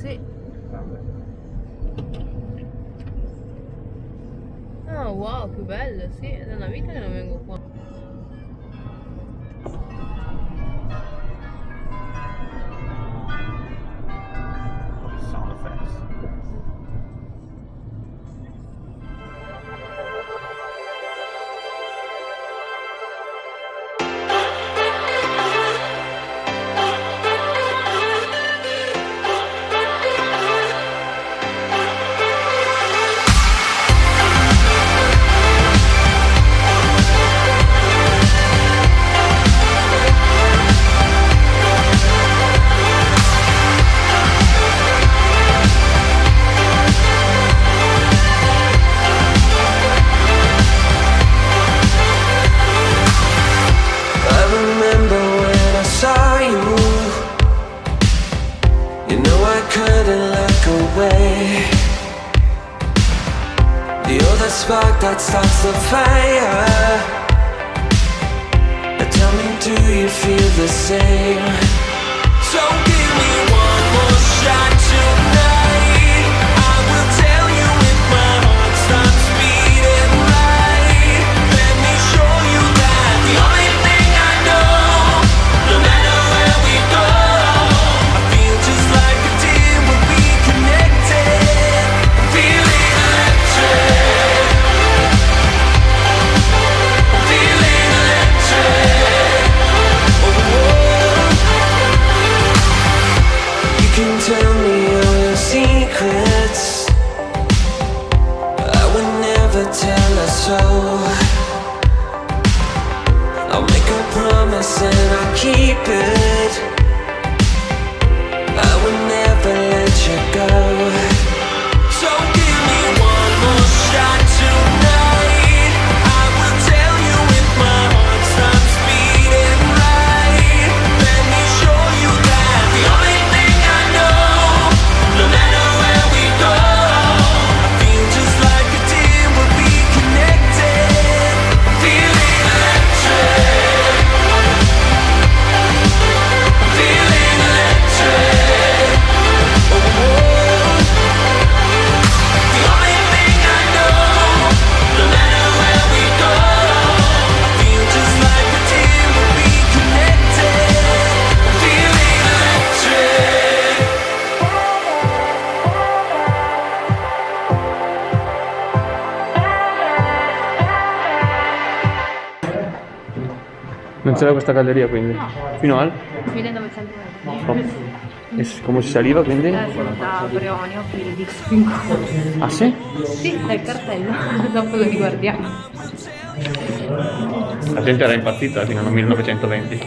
Sì. Ah, wow, che bello, sì, è una vita che non vengo qua. Sound effects. I remember when I saw you. You know I couldn't look away. You're the spark that starts the fire. Tell me, do you feel the same? So give me one more shot tonight. I will tell you if my heart stops beating right. Let me show you that the only thing I know, no matter where we go, I feel just like a deer when we connected. I'm feeling electric. I'm feeling electric. Oh, you can tell me all your secrets. I would never tell her so. I'll make a promise and I'll keep it. I would never let you go. So give me one more shot tonight. I will tell you if my heart stops beating right. Let me show you that the only thing I know, no matter where we go, I feel just like a deer when we connected. I'm feeling electric. I'm feeling electric. Oh, the only thing I know, no matter where we go, I feel just like a deer when we connected. I'm feeling electric. Non c'era questa galleria quindi? No. Fino al? 1920. Oh. E come si saliva quindi? Da Brionio, piedi, spingo. Ah sì? Sì, dal cartello, dopo lo riguardiamo. La gente era impazzita fino al 1920.